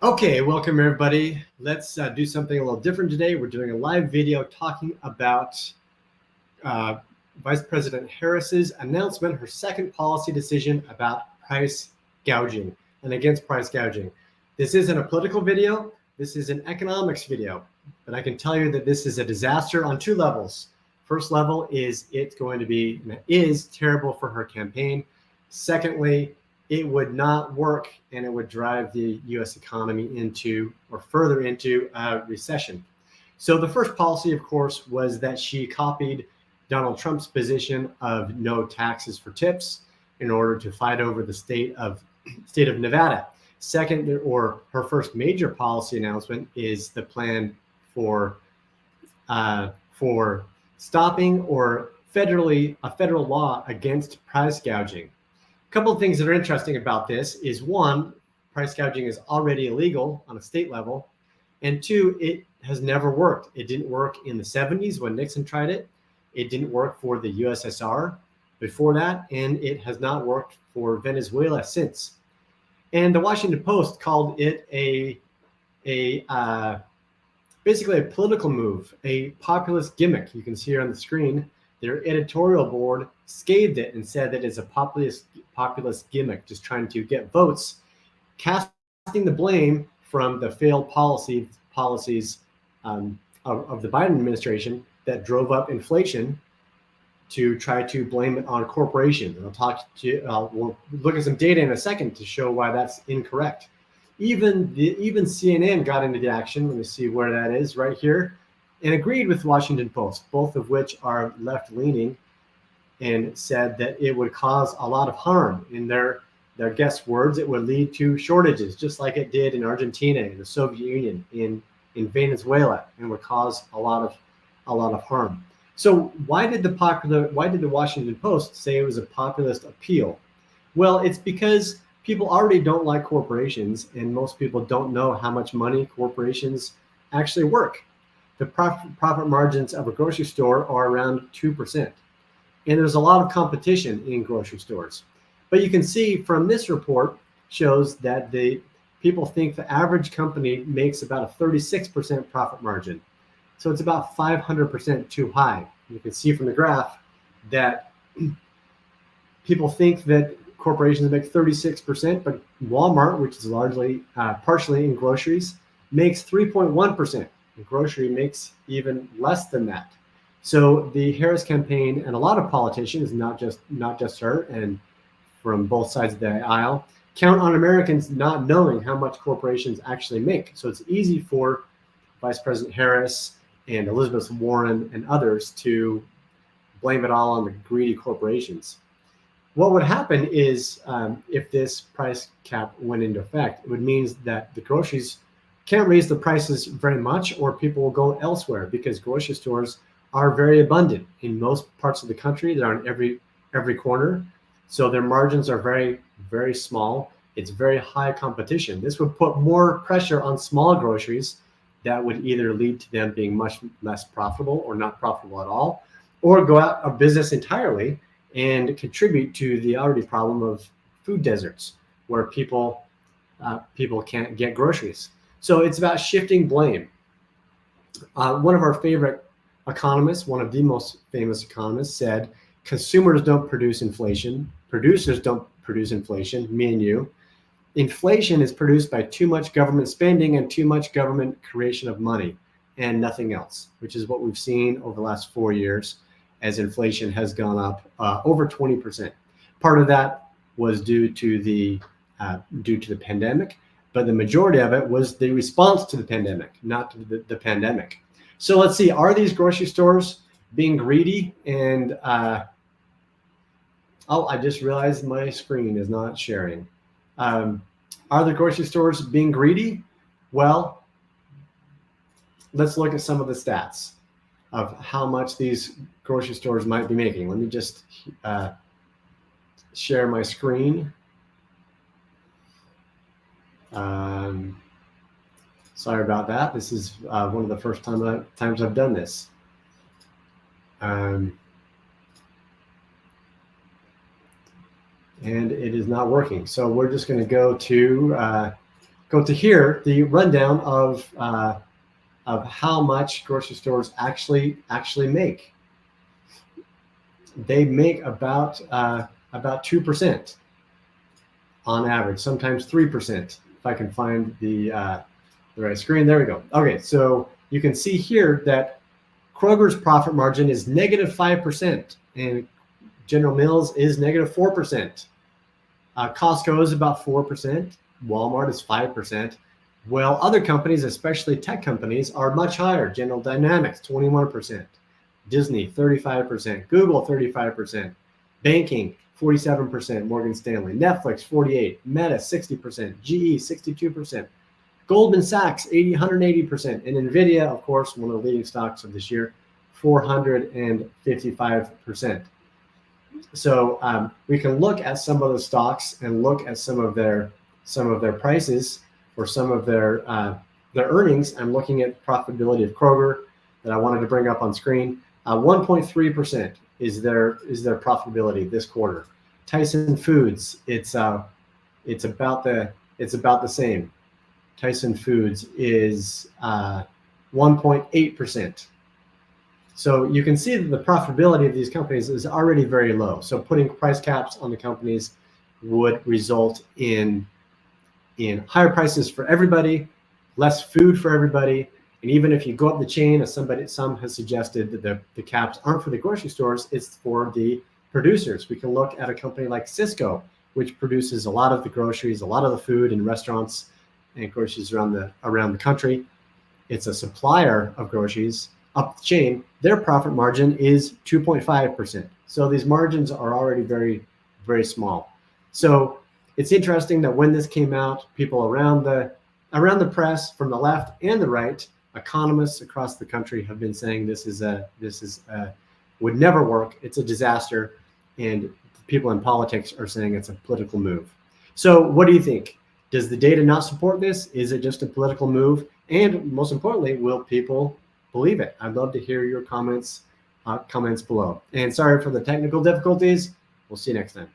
Okay, welcome everybody. Let's do something a little different today. We're doing a live video talking about Vice President Harris's announcement, her second policy decision about price gouging and against price gouging. This isn't a political video. This is an economics video, but I can tell you that this is a disaster on two levels. First level is it's going to be, is terrible for her campaign. Secondly, it would not work and it would drive the US economy into or further into a recession. So the first policy, of course, was that she copied Donald Trump's position of no taxes for tips in order to fight over the state of Nevada. Second, or her first major policy announcement, is the plan for stopping or a federal law against price gouging. A couple of things that are interesting about this is, one, price gouging is already illegal on a state level, and two, it has never worked. It didn't work in the 70s when Nixon tried it. It didn't work for the USSR before that, and it has not worked for Venezuela since. And the Washington Post called it basically a political move, a populist gimmick. You can see here on the screen, their editorial board scathed it and said that it's a populist gimmick, just trying to get votes, casting the blame from the failed policies of the Biden administration that drove up inflation, to try to blame it on corporations. And we'll look at some data in a second to show why that's incorrect. Even CNN got into the action. Let me see where that is, right here, and agreed with Washington Post, both of which are left-leaning, and said that it would cause a lot of harm. In their guest words, it would lead to shortages, just like it did in Argentina, in the Soviet Union, in Venezuela, and would cause a lot of harm. So why did the Washington Post say it was a populist appeal? Well, it's because people already don't like corporations, and most people don't know how much money corporations actually work. The profit margins of a grocery store are around 2%. And there's a lot of competition in grocery stores. But you can see from this report shows that the people think the average company makes about a 36% profit margin. So it's about 500% too high. You can see from the graph that people think that corporations make 36%, but Walmart, which is largely partially in groceries, makes 3.1%. And grocery makes even less than that. So the Harris campaign and a lot of politicians, not just her, and from both sides of the aisle, count on Americans not knowing how much corporations actually make. So it's easy for Vice President Harris and Elizabeth Warren and others to blame it all on the greedy corporations. What would happen is, if this price cap went into effect, it would mean that the groceries can't raise the prices very much, or people will go elsewhere, because grocery stores are very abundant in most parts of the country. They're on every corner. So their margins are very, very small. It's very high competition. This would put more pressure on small groceries that would either lead to them being much less profitable or not profitable at all, or go out of business entirely and contribute to the already problem of food deserts, where people can't get groceries. So it's about shifting blame. One of our favorite economists, one of the most famous economists, said, consumers don't produce inflation, producers don't produce inflation, me and you. Inflation is produced by too much government spending and too much government creation of money, and nothing else, which is what we've seen over the last 4 years as inflation has gone up over 20%. Part of that was due to the pandemic, but the majority of it was the response to the pandemic, not to the pandemic. So let's see, are these grocery stores being greedy? And I just realized my screen is not sharing. Are the grocery stores being greedy? Well, let's look at some of the stats of how much these grocery stores might be making. Let me just share my screen. Sorry about that. This is one of the first times I've done this. And it is not working. So we're just going to go to go to here, the rundown of how much grocery stores actually make. They make about 2% on average, sometimes 3%. If I can find the right screen, there we go. Okay, so you can see here that Kroger's profit margin is negative 5%, and General Mills is negative 4%. Costco is about 4%. Walmart is 5%. Well, other companies, especially tech companies, are much higher. General Dynamics, 21%. Disney, 35%. Google, 35%. Banking, 47%. Morgan Stanley. Netflix, 48%. Meta, 60%. GE, 62%. Goldman Sachs, 180%. And NVIDIA, of course, one of the leading stocks of this year, 455%. So we can look at some of the stocks and look at some of their prices or some of their earnings. I'm looking at profitability of Kroger that I wanted to bring up on screen. 1.3% is their profitability this quarter. Tyson Foods, it's about the same. Tyson Foods is 1.8%. So you can see that the profitability of these companies is already very low. So putting price caps on the companies would result in higher prices for everybody, less food for everybody. And even if you go up the chain, as some has suggested, that the caps aren't for the grocery stores, it's for the producers. We can look at a company like Cisco, which produces a lot of the groceries, a lot of the food in restaurants and groceries around the country. It's a supplier of groceries up the chain. Their profit margin is 2.5%. So these margins are already very, very small. So it's interesting that when this came out, people around the press, from the left and the right, economists across the country have been saying this would never work. It's a disaster, and people in politics are saying it's a political move. So what do you think? Does the data not support this? Is it just a political move? And most importantly, will people believe it? I'd love to hear your comments below. And sorry for the technical difficulties. We'll see you next time.